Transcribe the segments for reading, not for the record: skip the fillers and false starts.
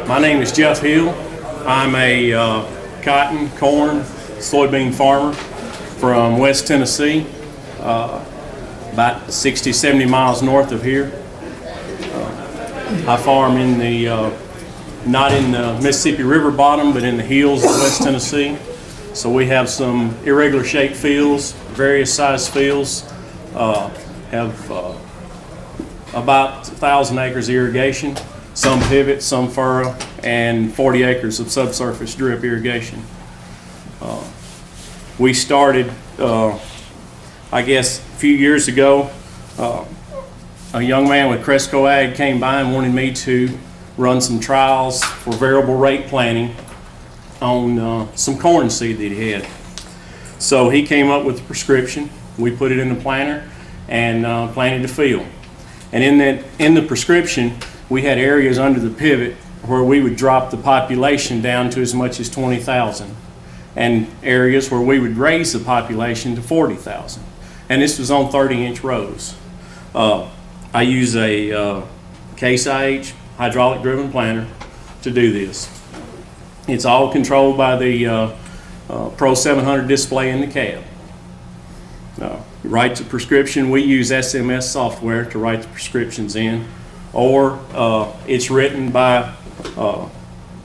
My name is Jeff Hill. I'm a cotton, corn, soybean farmer from West Tennessee, about 60, 70 miles north of here. I farm in the, not in the Mississippi River bottom, but in the hills of West Tennessee. So we have some irregular shaped fields, various size fields, have about 1,000 acres of irrigation, some pivot, some furrow, and 40 acres of subsurface drip irrigation. We started, I guess, a few years ago. A young man with Cresco Ag came by and wanted me to run some trials for variable rate planting on some corn seed that he had. So he came up with a prescription. We put it in the planter and planted the field. And in the prescription, we had areas under the pivot where we would drop the population down to as much as 20,000, and areas where we would raise the population to 40,000. And this was on 30-inch rows. I use a Case IH hydraulic driven planter to do this. It's all controlled by the Pro 700 display in the cab. Write the prescription. We use SMS software to write the prescriptions in, or it's written by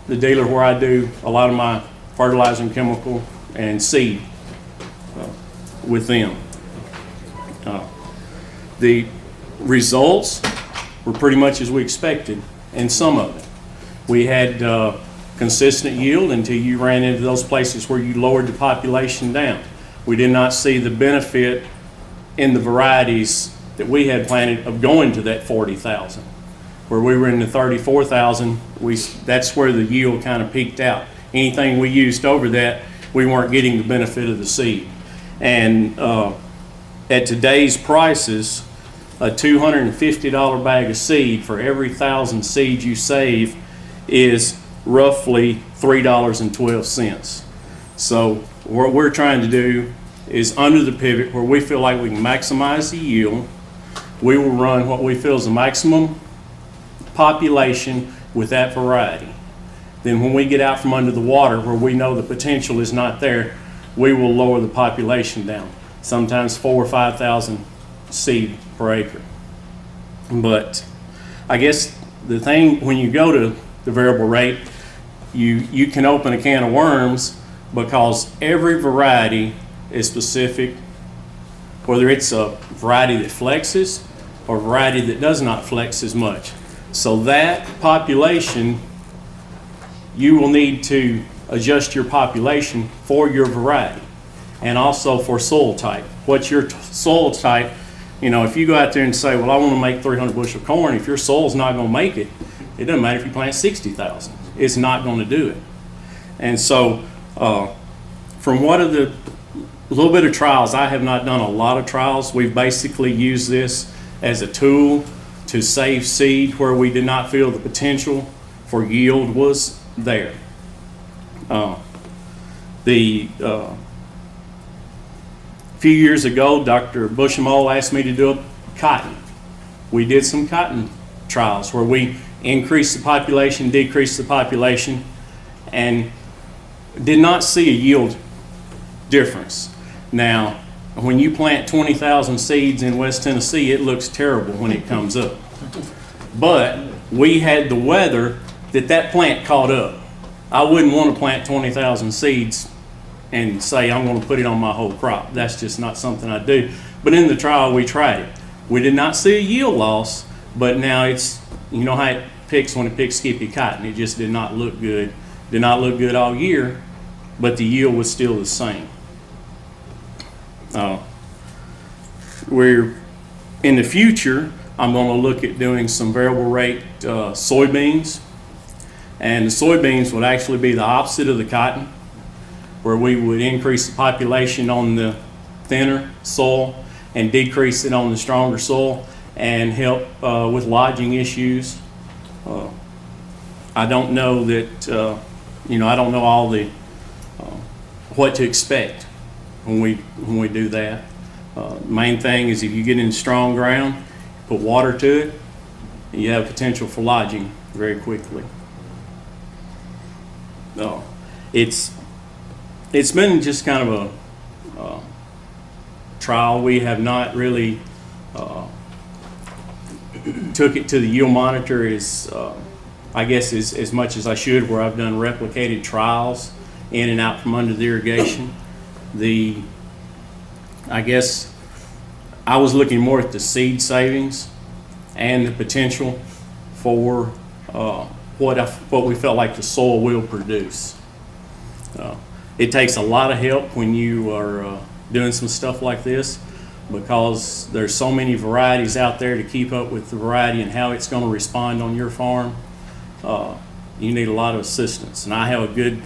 the dealer where I do a lot of my fertilizer and chemical and seed with them. The results were pretty much as we expected in some of it. We had consistent yield until you ran into those places where you lowered the population down. We did not see the benefit in the varieties that we had planted of going to that 40,000. Where we were in the 34,000, that's where the yield kind of peaked out. Anything we used over that, we weren't getting the benefit of the seed. And at today's prices, a $250 bag of seed for every 1,000 seeds you save is roughly $3.12. So what we're trying to do is under the pivot where we feel like we can maximize the yield, we will run what we feel is the maximum population with that variety. Then when we get out from under the water where we know the potential is not there, we will lower the population down, sometimes 4,000 or 5,000 seed per acre. But I guess the thing, when you go to the variable rate, you can open a can of worms, because every variety is specific, whether it's a variety that flexes or a variety that does not flex as much. So that population, you will need to adjust your population for your variety and also for soil type. What's your soil type? You know, if you go out there and say, well, I want to make 300 bushel corn, if your soil's not going to make it, it doesn't matter if you plant 60,000. It's not going to do it. And so from what of the little bit of trials, I have not done a lot of trials. We've basically used this as a tool to save seed where we did not feel the potential for yield was there. A few years ago, Dr. Bushamole asked me to do a cotton. We did some cotton trials where we increased the population, decreased the population, and did not see a yield difference. Now, when you plant 20,000 seeds in West Tennessee, it looks terrible when it comes up. But we had the weather that plant caught up. I wouldn't want to plant 20,000 seeds and say I'm going to put it on my whole crop. That's just not something I do. But in the trial, we tried it. We did not see a yield loss, but now it's, you know how it picks when it picks Skippy cotton. It just did not look good. Did not look good all year, but the yield was still the same. We're in the future, I'm going to look at doing some variable rate soybeans, and the soybeans would actually be the opposite of the cotton, where we would increase the population on the thinner soil and decrease it on the stronger soil and help with lodging issues. I don't know that, I don't know all the what to expect when we do that. Main thing is if you get in strong ground, put water to it, you have potential for lodging very quickly. uh, it's been just kind of a trial. We have not really took it to the yield monitor I guess as much as I should, where I've done replicated trials in and out from under the irrigation. I guess I was looking more at the seed savings and the potential for what we felt like the soil will produce. It takes a lot of help when you are doing some stuff like this, because there's so many varieties out there to keep up with the variety and how it's going to respond on your farm. You need a lot of assistance, and I have a good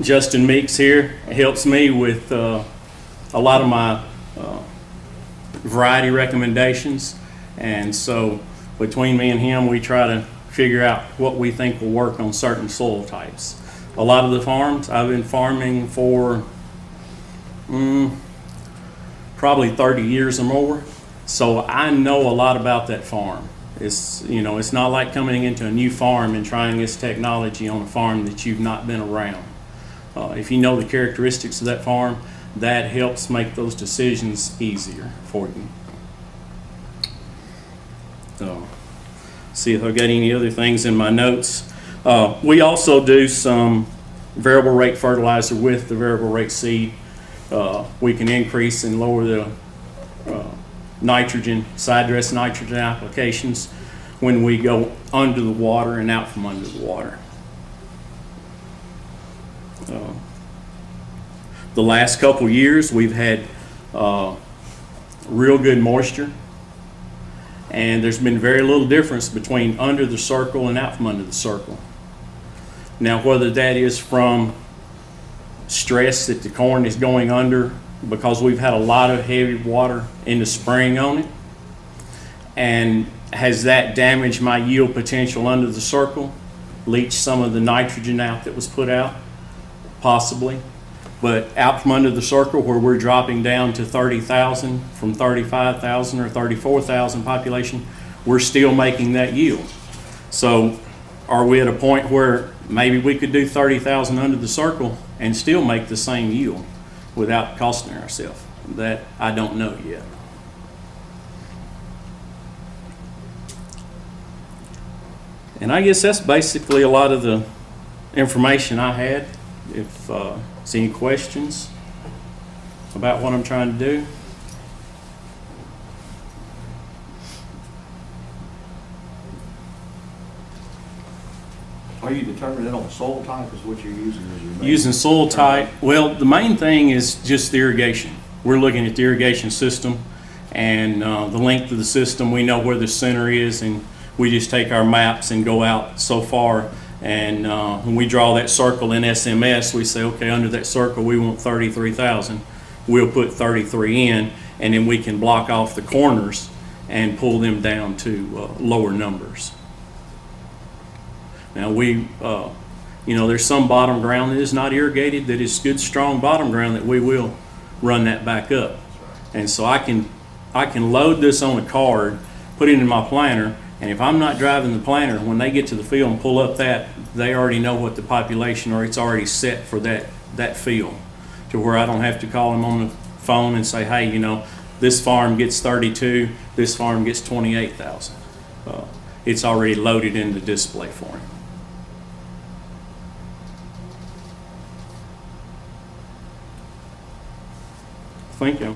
Justin Meeks here. Helps me with a lot of my variety recommendations, and so between me and him, we try to figure out what we think will work on certain soil types. A lot of the farms I've been farming for probably 30 years or more, so I know a lot about that farm. It's not like coming into a new farm and trying this technology on a farm that you've not been around. If you know the characteristics of that farm, that helps make those decisions easier for you. So, see if I've got any other things in my notes. We also do some variable rate fertilizer with the variable rate seed. We can increase and lower the nitrogen, side dress nitrogen applications when we go under the water and out from under the water. The last couple years we've had real good moisture, and there's been very little difference between under the circle and out from under the circle. Now, whether that is from stress that the corn is going under because we've had a lot of heavy water in the spring on it, and has that damaged my yield potential under the circle, leached some of the nitrogen out that was put out? Possibly. But out from under the circle, where we're dropping down to 30,000 from 35,000 or 34,000 population, we're still making that yield. So are we at a point where maybe we could do 30,000 under the circle and still make the same yield without costing ourselves? That I don't know yet. And I guess that's basically a lot of the information I had. If there's any questions about what I'm trying to do. Are you determining it on soil type is what you're using as your main? Using soil type, well, the main thing is just the irrigation. We're looking at the irrigation system and the length of the system. We know where the center is, and we just take our maps and go out so far. And when we draw that circle in SMS, we say, okay, under that circle we want 33,000. We'll put 33 in, and then we can block off the corners and pull them down to lower numbers. Now there's some bottom ground that is not irrigated that is good, strong bottom ground that we will run that back up. And so I can load this on a card, put it in my planner, and if I'm not driving the planner, when they get to the field and pull up that, they already know what the population, or it's already set for that field, to where I don't have to call them on the phone and say, hey, this farm gets 32, this farm gets 28,000. It's already loaded in the display for him. Thank you.